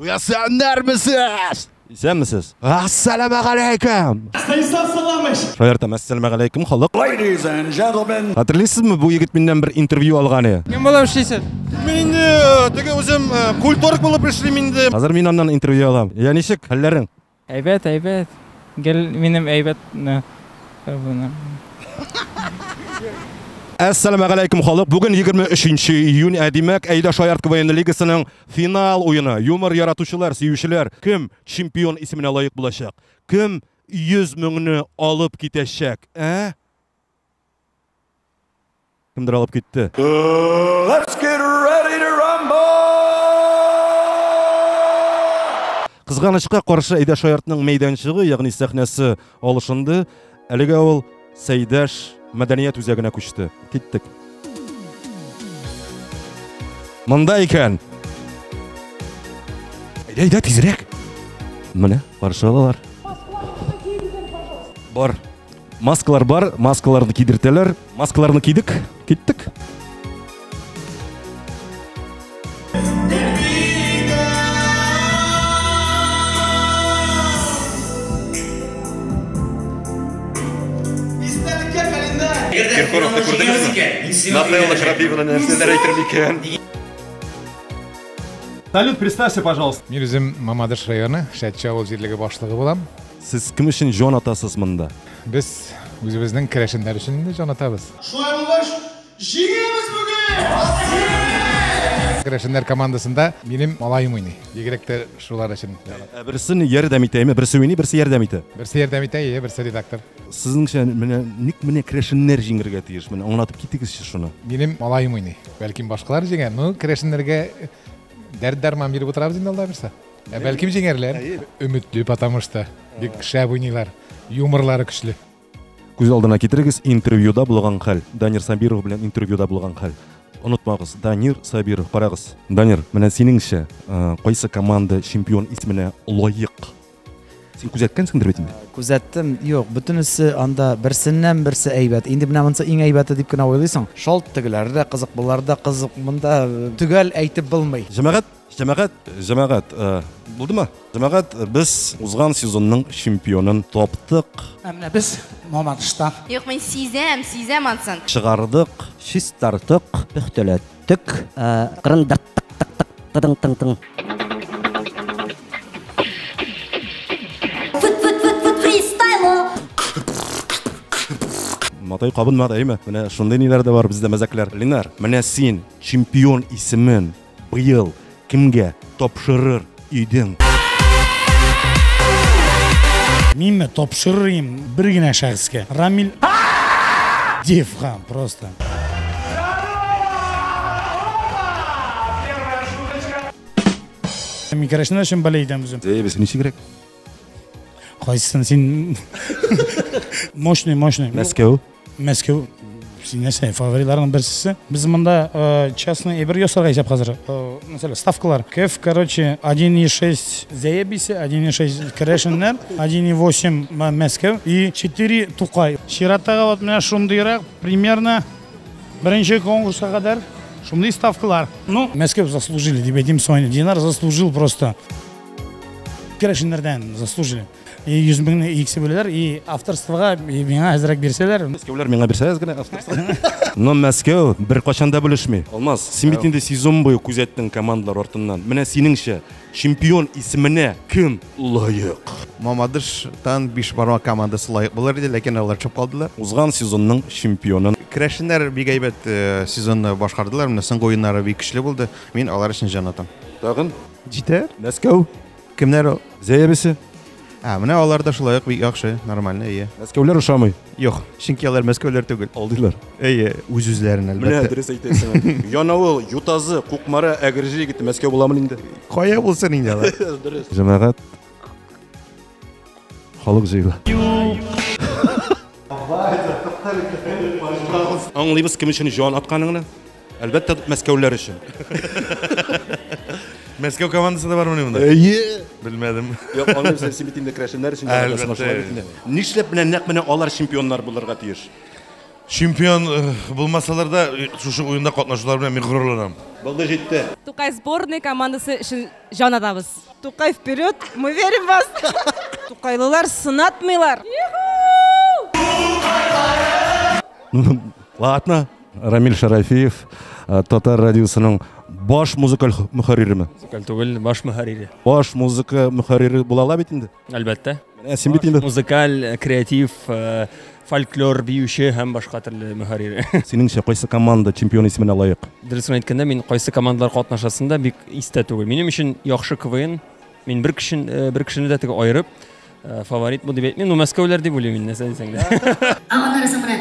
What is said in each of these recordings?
Uyasanlarmısınız? Sen misiniz? Assalamu alaikum. Şayartam, assalamu alaikum xalq. Ladies and gentlemen. Hatırlaysızmı bu yigit menden bir intervyu alğany? Kim bolam işleysin? Men tege özüm kulturk bolup işleyim indi. Hazır men ondan intervyu alam. Ya nişik hallerin? Aybet. Gel benim aybet. Assalamu alaikum xalq. Bugün 23-iyun demek Ayda Şayart KVN Ligasının final oyunu. Yumor yaratuşular, sevişiler kim çempion ismine layık bulacak? Kim 100 milyonu alıp gidecek? Kimdir alıp gitti? Let's get ready to rumble. Kızganычка karşı Ayda Şayart'ның meydançığı, yani sahnesi oluşundu. Әлеге ol Seydaş Medeniyet üzerine koştu. Gittik. Mında iken. Ayda tezrek. Mene karşı alalar. Бар. Maskalar бар, maskalarını kiydirteler. Maskalarını kiydik, gittik. Киркоров'da gördünüz mü? Напевно, Шарапьевна нәрселер әйтер микән? Салют, представься, пожалуйста. Мен өзім Мамадыш районы, Шәтчі ауыл жерлігі башлығы болам. Siz kim için jon atasız mında? Біз өзіміздің кірәшіндер үшін де жон атабыз. Шулай булгач, жеңеміз бүген! Кірәшіндер командасында менің малайым ойнай. Егеректер шулар үшін. Birisi yardım eteyim, birisi oynuyor, birisi yardım etiyor. Бірсі ярдәм итә, бірсі редактор. Sizinше mene kreşinler jingirge tiyиш, mene anlatıp gittiniz şunu. Менің малайым ойнай. Бәлкім башқалар жеңер, но кірәшіндерге дәрт-дарман беріп отырабыз енді алда бірсі. Бәлкім жеңерлер. Үмітлі, потому что бек шәп ойнайлар, юморлары күчлі. Көз алдына кетіріңіз интервьюда болған хәл. Данир Сабиров белән интервьюда болған хәл. Unutmagыз, Данир Сабиров, қарагыз. Данир, менә синеңчә, кайсы команда чемпион исеменә лайык? Син күзәткәнсеңдер бит инде. Күзәттем, юк, бөтенесе анда берсеннән берсе әйбәт. Инде менә монысы иң әйбәте дип кенә уйлыйсың. Шалт тегеләр дә кызык, булар да кызык. Монда төгәл әйтеп булмый. Җәмәгать, булдымы? Җәмәгать, без узган сезонның чемпионын таптык. Менә без Мамадыштан. Юк, мен сизәм ансын. Чыгардык, чистартык, пөхтәләттек, кырындырттык, тыдың-тың-тың. Матай кабынмады, әйме? Менә шундый ниләр дә бар бездә мәзәкләр. Ленар, менә син чемпион исемен быел кимгә тапшырыр идең? Мин тапшырырым бер генә шәхескә. Рамил Девхан просто. Мин керәшенә өчен бәләйдәм үзем. Без ничегрәк? Кайсын син мощный. Мәскәү. Син нәрсә, фаворитларның берсе. Біз монда частный эбер ясарга исәп хәзер. Мәсәлән, ставкалар. Кеф, короче, 1.6 Заебисе, 1.6 Керәшеннәр, 1.8 Мәскәү и 4 Тукай. Чираттагы вот менә шундыйрак примерно беренче конкурска кадәр шундый ставкалар. Ну, Мәскәү заслужили, дип әйтим Соня. Динар заслужил просто. Керәшеннәрдән заслужили. 100 меңне икесе бөләләр, и авторствога миңа әзрәк бирсәләр. Мәскәүләр миңа бирсәгез генә авторство. Но Мәскәү бер качан да белешми. Алмаз, син бит инде сезон буе күзәттең командалар артыннан. Менә синеңчә чемпион исеменә кем лайык? Мамадыштан 5 бармак командасы лайык булыр иде, ләкин алар чыгып калдылар. Узган сезонның чемпионын. Керәшеннәр бик әйбәт сезонны башкардылар. Менә соңгы уеннары бик көчле булды. Мин алар өчен җан атам. Тагын җитәр. Мәскәү. Кемнәр? Заебисе. Менә алар да шулай ук бик яхшы, нормально, ие. Мәскәүләр ошамый. Юк, чөнки алар Мәскәүләр түгел. Алдылар. Ие, үз-үзләрен әлбәттә. Менә дөрес әйтәсең. Янавыл, Ютазы, Кукмара, Әгерҗи егете Мәскәү буламы инде? Кая булсын инде алар? Дөрес. Җәмәгать. Халык җыела. Аңлыйбыз кем өчен җан атканыңны? Әлбәттә Мәскәүләр өчен. Мәскәү командасы да бармы монда? Белмәдем. Юк, аңлыйбыз син бит инде Керәшеннәр өчен. Нишләп менә нәкъ менә алар чемпионнар булырга тиеш? Чемпион булмасалар да шушы уенда катнашулар белән мин горурланам. Булды җитте. Тукай сборной командасы өчен жан атабыз. Тукай вперед, мы верим в вас. Тукайлылар сынатмыйлар. Ладно, Рамиль Шарафиев, Татар радиосының баш музыкаль мөхәрриреме? Музыкаль түгел, баш мөхәррире. Баш музыка мөхәррире була ала бит инде. Әлбәттә. Син бит инде. Музыкаль, креатив, фольклор биюче һәм башка төрле мөхәррире. Синеңчә кайсы команда чемпион исеменә лаек? Дөресен әйткәндә, мин кайсы командалар катнашасында бик истә түгел. Минем өчен яхшы КВН. Мин бер кешене дә теге айырып фаворит бу дип әйтмим. Ну Мәскәүләр дип уйлыйм мин, нәрсә дисәң дә. Аннары менә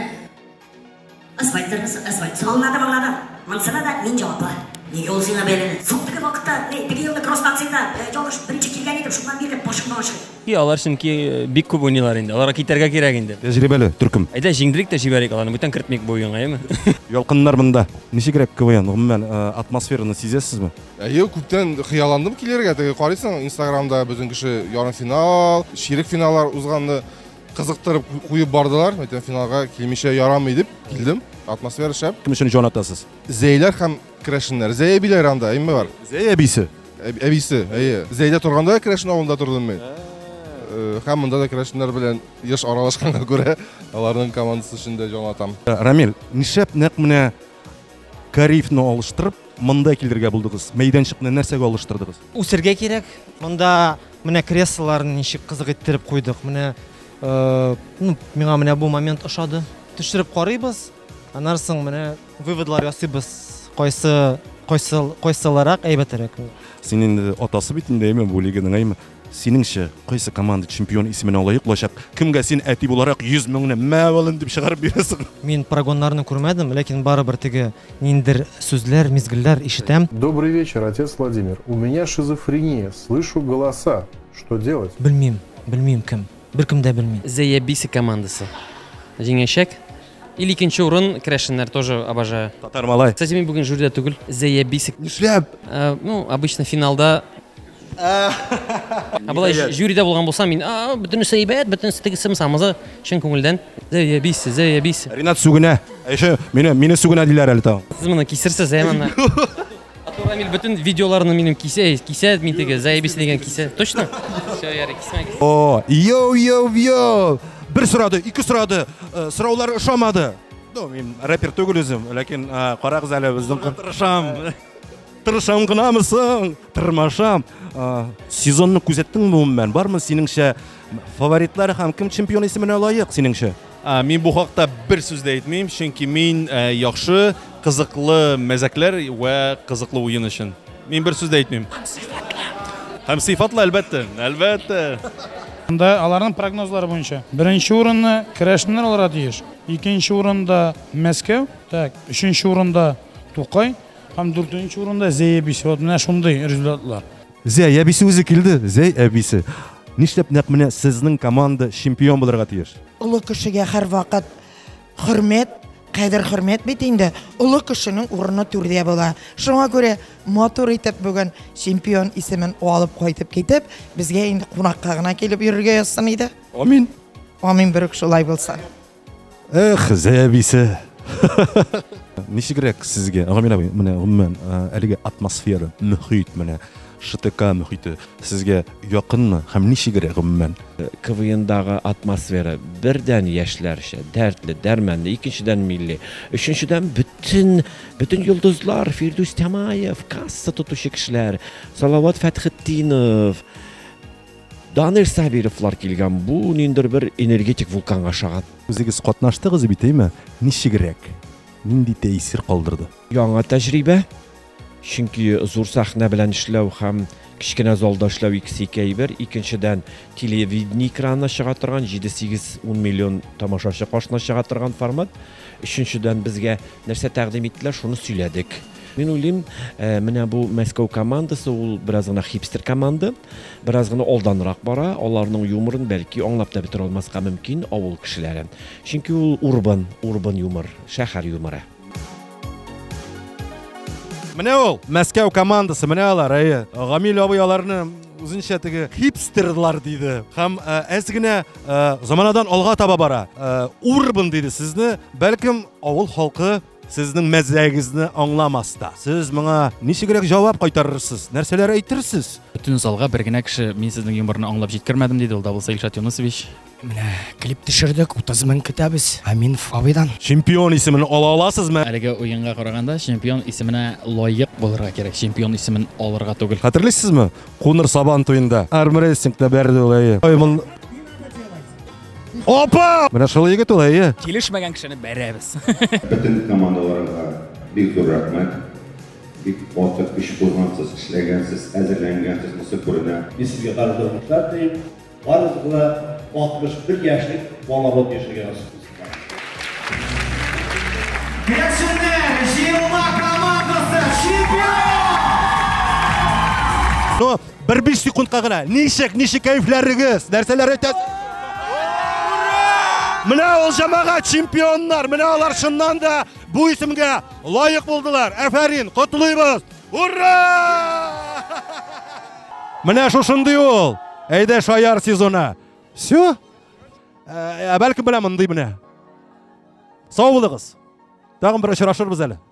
асфальт салоннада мансына да мин җаваплы. Неге ул сиңа бәйләнә? Суктыгы вакытта, теге елда кросс-станцияда җалыш беренче килгән идем, шуннан бирде башымны ашып. Алар чөнки бик күп уйныйлар инде. Аларга китәргә кирәк инде. Тәҗрибәле түркем. Әйдә җиңдирик тә җибәрик аларны. Бүтән кертмик бу уенга, әйме? Ялкыннар монда. Ничегрәк КВН? Гомумән атмосфераны сизәсезме? Күптән хыялландым килергә. Теге карыйсың, Инстаграмда безнең кеше ярым финал, ширек финаллар узганны кызыктырып куеп бардылар. Мәйтен финалга килмичә ярамый дип килдем. Атмосфера шәп. Кем өчен җан атасыз? Зәйләр һәм крашиннар. Зәя биләр анда, әйме бар. Зәя бисе. Әбисе, әйе. Зәйдә торганда крашин авылында тордым мин. Һәм монда да крашиннар белән еш аралашканга күрә, аларның командасы өчен дә җан атам. Рамил, нишәп нәкъ менә Карифны алыштырып, монда килергә булдыгыз? Мәйданчыкны нәрсәгә алыштырдыгыз? Үсергә кирәк. Монда менә креслоларны ничек кызык иттереп куйдык. Менә миңа менә бу момент ошады. Төшереп карыйбыз. Аннан соң менә выводлар ясыйбыз. Кайсыларак әйбәтрәк. Син инде атасы бит инде әйме бу лиганың әйме? Синеңчә кайсы команда чемпион исеменә лаек булачак? Кемгә син әти буларак 100 меңне мәвалын дип чыгарып бирәсең? Мин прогоннарны күрмәдем, ләкин барыбер теге ниндер сүзләр, мизгелләр ишетәм. Добрый вечер, отец Владимир. У меня шизофрения, слышу голоса. Что делать? Белмим кем. Беркем дә белми. Зәя бисе командасы. Җиңәчәк. Или икенче урын крашиннар тоже обожаю. Татар малай. Кстати, мин бүген жюридә түгел. Зәя бисе. Нишләп? Ну, обычно финалда Абылай жюридә булган булсам мин, бөтенесе әйбәт, бөтенесе тегесе самызы, чын күңелдән. Зәя бисе. Ринат сүгенә. Әйше, мине сүгенә диләр әле тагын. Сез моны кисерсез, әймәннәр. Рамил бүтән видеоларны минем кисә, мин теге Зәя бисе дигән кисә. Точно? Всё, ярый, кисмә. О, йоу. Бер сорады, ике сорады. Сораулар ошамады. Мин рэпер түгел үзем, ләкин карагыз әле безнең тырышам гынамысың? Тырмашам. Сезонны күзәттеңме гомумән? Бармы синеңчә фаворитлар һәм кем чемпион исеменә лаек синеңчә? Мин бу хакта бер сүз дә әйтмим, чөнки мин яхшы, кызыклы мәзәкләр ва кызыклы уен өчен. Мин бер сүз дә әйтмим. Һәм сыйфатлы әлбәттә. Анда аларның прогнозлары буенча. Беренче урынны крашиннар алырга тиеш. Икенче урында Мәскәү, өченче урында Тукай, һәм дүртенче урында Зәя бисе. Вот менә шундый результатлар. Зәя бисе үзе килде, Зәя бисе. Нишләп нәкъ менә сезнең команда чемпион булырга тиеш? Улы кешегә һәрвакыт хөрмәт, кадер-хөрмәт бит инде. Улы кешенең урыны түрдә була. Шуңа күрә матур итеп бүген чемпион исемен алып кайтып китеп, безгә инде кунакка гына килеп йөрергә язсын иде. Амин. Амин берек шулай булса. Эх, Зәя бисе. Ничегрәк сезгә? Менә гомумән әлеге атмосфера, мөхит менә ШТК мөхите сезгә якынмы һәм ничегрәк гомумән? КВНдагы атмосфера бердән яшьләрчә, дәртле, дәрмәнле, икенчедән милли, өченчедән бүтән йолдызлар, Фирдус Тамаев, касса тотучы кешеләр, Салават Фәтхетдинов, Данир Сабировлар килгән. Бу ниндер бер энергетик вулканга шагат. Үзегез катнаштыгыз бит, әйме? Ничегрәк? Нинди тәэсир калдырды? Яңа тәҗрибә. Чөнки зур сахна белән эшләү һәм кичкенә залда эшләү икесе әйбер. Икенчедән телевидение экранына чыга торган 7-8-10 миллион тамашачы кашына чыга торган формат. Өченчедән безгә нәрсә тәкъдим иттеләр, шуны сөйләдек. Мин уйлыйм, менә бу Мәскәү командасы ул бераз гына хипстер команда, бераз гына алданрак бара, аларның юморын бәлки аңлап та бетерә алмаска мөмкин авыл кешеләре. Чөнки ул урбан юмор, шәһәр юморы. Менә ул Мәскәү командасы, менә алар, Гамил абый аларны үзенчә теге хипстерлар диде. Һәм әз генә заманадан алга таба бара. Урбан диде сезне, бәлкем авыл халкы сезнең мәзәгезне аңламаста. Сез моңа ничегрәк җавап кайтарырсыз? Нәрсәләр әйтерсез? Бүтән залга бер генә кеше мин сезнең юморны аңлап җиткермәдем диде ул да булса Илшат Юнусович. Менә клип төшердек, 30 мең көтәбез. Аминов абыйдан. Чемпион исемен ала аласызмы? Әлеге уенга караганда чемпион исеменә лаек булырга кирәк. Чемпион исемен алырга түгел. Хәтерлисезме? Куныр Сабан туенда армрестлингта бәрде ул. Опа! Менә шул егет ул. Килешмәгән кешене бәрәбез. Bütün командаларга бик зур рәхмәт. Бик вакыт көч кузгансыз, эшләгәнсез, әзерләнгәнсез мосы күренә. Biz sizga qarzdorliklar deyib, barыбызга 61 яшьлек балабот яшәгән асыз. Келәшеннәр, җыелма командасы чемпион! Ну, 1-5 секундка гына. Ничек кайфләрегез? Нәрсәләр әйтәсез? Менә ул җәмәгать чемпионнар, менә алар шуннан да бу исемгә лаек булдылар. Әфәрин, котлыйбыз. Ура! Менә шушындый ул. Әйдә шаяр сезоны. Всё? Бәлкем беләм мондый менә. Сау булыгыз. Тагын бер очрашырбыз әле.